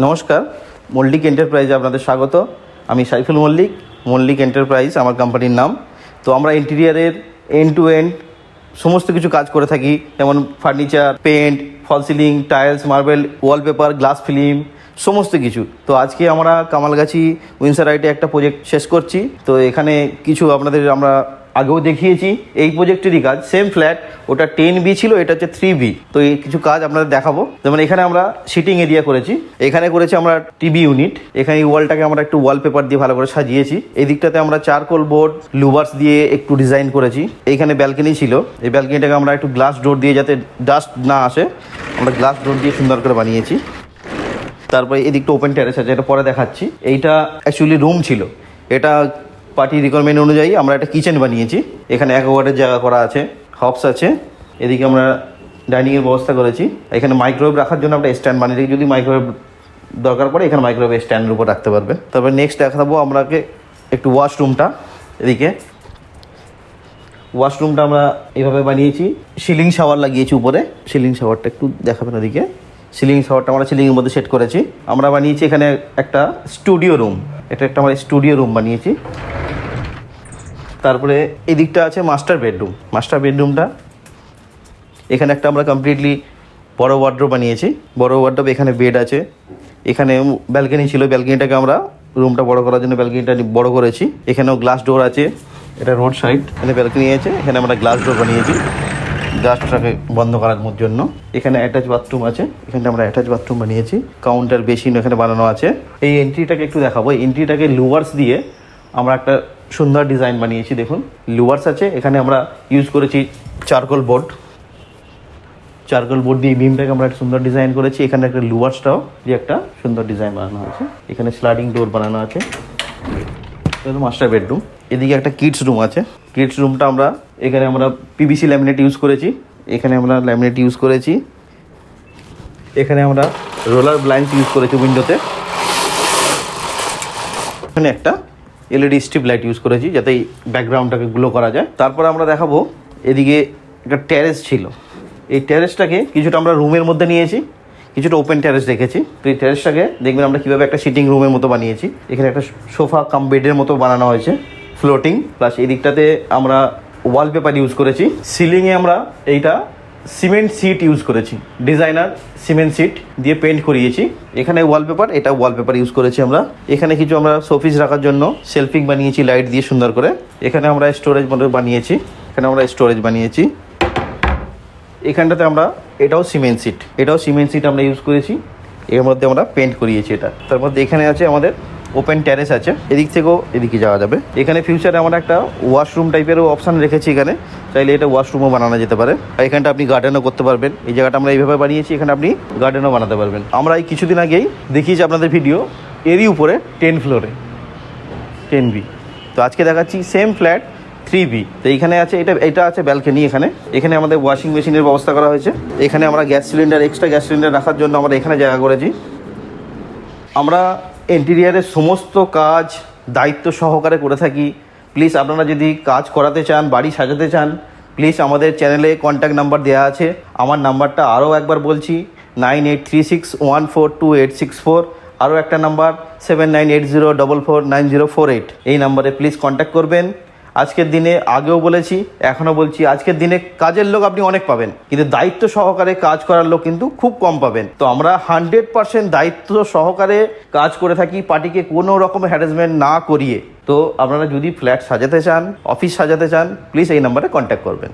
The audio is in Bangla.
নমস্কার, মল্লিক এন্টারপ্রাইজে আপনাদের স্বাগত। আমি সাইফুল মল্লিক, মল্লিক এন্টারপ্রাইজ আমার কোম্পানির নাম। তো আমরা ইন্টেরিয়ারের এন্ড টু এন্ড সমস্ত কিছু কাজ করে থাকি, যেমন furniture, paint, false ceiling, tiles, marble, wallpaper, glass film, সমস্ত কিছু। তো আজকে আমরা কামালগাছি উইন্ডসার রাইটে একটা প্রজেক্ট শেষ করছি। তো এখানে কিছু আপনাদের আমরা আগেও দেখিয়েছি এই প্রজেক্টেরই কাজ, সেম ফ্ল্যাট, ওটা 10B ছিল, এটা হচ্ছে 3B। তো এই কিছু কাজ আপনাদের দেখাবো। যেমন এখানে আমরা সিটিং এরিয়া করেছি, এখানে করেছি আমরা টিভি ইউনিট, এখানে এই ওয়ালটাকে আমরা একটু ওয়ালপেপার দিয়ে ভালো করে সাজিয়েছি। এই দিকটাতে আমরা চারকোল বোর্ড, লুভার্স দিয়ে একটু ডিজাইন করেছি। এইখানে ব্যালকনি ছিল, এই ব্যালকনিটাকে আমরা একটু গ্লাস ডোর দিয়ে, যাতে ডাস্ট না আসে, আমরা গ্লাস ডোর দিয়ে সুন্দর করে বানিয়েছি। তারপরে এদিকটা ওপেন টেরেস আছে, এটা পরে দেখাচ্ছি। এইটা অ্যাকচুয়ালি রুম ছিল, এটা পার্টি রিকোয়ারমেন্ট অনুযায়ী আমরা একটা কিচেন বানিয়েছি। এখানে অ্যাকোয়াগার্ডের জায়গা করা আছে, হবস আছে, এদিকে আমরা ডাইনিংয়ের ব্যবস্থা করেছি। এখানে মাইক্রোওয়েভ রাখার জন্য আমরা স্ট্যান্ড বানিয়ে রেখেছি, যদি মাইক্রোওয়েভ দরকার পড়ে এখানে মাইক্রোওয়েভ স্ট্যান্ডের উপর রাখতে পারবে। তারপরে নেক্সট দেখাবো আমরাকে একটু ওয়াশরুমটা। এদিকে ওয়াশরুমটা আমরা এইভাবে বানিয়েছি, সিলিং শাওয়ার লাগিয়েছি উপরে। সিলিং শাওয়ারটা একটু দেখাবেন ওদিকে। সিলিং শাওয়ারটা আমরা সিলিংয়ের মধ্যে সেট করেছি। আমরা বানিয়েছি এখানে একটা স্টুডিও রুম, এটা একটা আমরা স্টুডিও রুম বানিয়েছি। তারপরে এদিকটা আছে মাস্টার বেডরুম। মাস্টার বেডরুমটা এখানে একটা আমরা কমপ্লিটলি বড় ওয়ার্ডরোব বানিয়েছি। বড় ওয়ার্ডরোব, এখানে বেড আছে, এখানে ব্যালকনি ছিল, ব্যালকনিটাকে আমরা রুমটা বড় করার জন্য ব্যালকনিটা বড় করেছি। এখানেও গ্লাস ডোর আছে, এটা রোড সাইড, এখানে ব্যালকনি আছে, এখানে আমরা গ্লাস ডোর বানিয়েছি গ্লাসটাকে বন্ধ করার জন্য। এখানে অ্যাটাচ বাথরুম আছে, এখানে আমরা অ্যাটাচ বাথরুম বানিয়েছি। কাউন্টার, বেসিন এখানে বানানো আছে। এই এন্ট্রিটাকে একটু দেখাবো। এন্ট্রিটাকে লুভার্স দিয়ে আমরা একটা সুন্দর ডিজাইন বানিয়েছি। দেখুন, লুভার্স আছে, এখানে আমরা ইউজ করেছি চারকোল বোর্ড। চারকোল বোর্ড দিয়ে বিমটাকে আমরা একটা সুন্দর ডিজাইন করেছি। এখানে একটা লুভার্সটাও দিয়ে একটা সুন্দর ডিজাইন বানানো হয়েছে। এখানে স্লাইডিং ডোর বানানো আছে। মাস্টার বেডরুম, এদিকে একটা কিডস রুম আছে। কিডস রুমটা আমরা এখানে আমরা পিভিসি ল্যামিনেট ইউজ করেছি, এখানে আমরা ল্যামিনেট ইউজ করেছি। এখানে আমরা রোলার ব্লাইন্ডস ইউজ করেছি উইন্ডোতে। এখানে একটা এলইডি স্ট্রিপ লাইট ইউজ করেছি, যাতে এই ব্যাকগ্রাউন্ডটাকে গ্লো করা যায়। তারপর আমরা দেখাবো এদিকে একটা টেরেস ছিল, এই টেরেসটাকে কিছুটা আমরা রুমের মধ্যে নিয়েছি, কিছুটা ওপেন টেরেস রেখেছি। তো এই টেরেসটাকে দেখবেন আমরা কীভাবে একটা সিটিং রুমের মতো বানিয়েছি। এখানে একটা সোফা কাম বেডের মতো বানানো হয়েছে, ফ্লোটিং। প্লাস এই দিকটাতে আমরা ওয়ালপেপার ইউজ করেছি। সিলিংয়ে আমরা এইটা সিমেন্ট সিট ইউজ করেছি, ডিজাইনার সিমেন্ট সিট দিয়ে পেন্ট করিয়েছি। এখানে ওয়ালপেপার, এটা ওয়ালপেপার ইউজ করেছি আমরা। এখানে কিছু আমরা শোপিস রাখার জন্য শেলফিং বানিয়েছি লাইট দিয়ে সুন্দর করে। এখানে আমরা স্টোরেজ মতো বানিয়েছি, এখানে আমরা স্টোরেজ বানিয়েছি। এখানটাতে আমরা এটাও সিমেন্ট সিট, এটাও সিমেন্ট সিট আমরা ইউজ করেছি, এর মধ্যে আমরা পেন্ট করিয়েছি এটা। তার মধ্যে এখানে আছে আমাদের ওপেন টেরেস আছে, এদিক থেকেও এদিকে যাওয়া যাবে। এখানে ফিউচারে আমরা একটা ওয়াশরুম টাইপেরও অপশান রেখেছি, এখানে চাইলে এটা ওয়াশরুমও বানানো যেতে পারে। আর এখানটা আপনি গার্ডেনও করতে পারবেন। এই জায়গাটা আমরা এইভাবে বানিয়েছি, এখানে আপনি গার্ডেনও বানাতে পারবেন। আমরা এই কিছুদিন আগেই দেখিয়েছি আপনাদের ভিডিও, এরই উপরে 10 ফ্লোরে 10B। তো আজকে দেখাচ্ছি সেম ফ্ল্যাট 3B। তো এইখানে আছে এটা আছে ব্যালকনি। এখানে আমাদের ওয়াশিং মেশিনের ব্যবস্থা করা হয়েছে। এখানে আমরা gas cylinder, extra gas cylinder রাখার জন্য আমরা এখানে জায়গা করেছি। আমরা ইন্টেরিয়ারের সমস্ত কাজ দায়িত্ব সহকারে করে থাকি। প্লিজ আপনারা যদি কাজ করাতে চান, বাড়ি সাজাতে চান, প্লিজ আমাদের চ্যানেলে কন্ট্যাক্ট নাম্বার দেওয়া আছে। আমার নাম্বারটা আরও একবার বলছি, 9836142864। আরও একটা নাম্বার 7980449048। এই নাম্বারে প্লিজ কন্ট্যাক্ট করবেন। আজকের দিনে, আগেও বলেছি এখনও বলছি, আজকের দিনে কাজের লোক আপনি অনেক পাবেন, কিন্তু দায়িত্ব সহকারে কাজ করার লোক কিন্তু খুব কম পাবেন। তো আমরা 100% দায়িত্ব সহকারে কাজ করে থাকি, পার্টিকে কোনো রকম হ্যারাসমেন্ট না করিয়ে। তো আপনারা যদি ফ্ল্যাট সাজাতে চান, অফিস সাজাতে চান, প্লিজ এই নাম্বারে কন্ট্যাক্ট করবেন।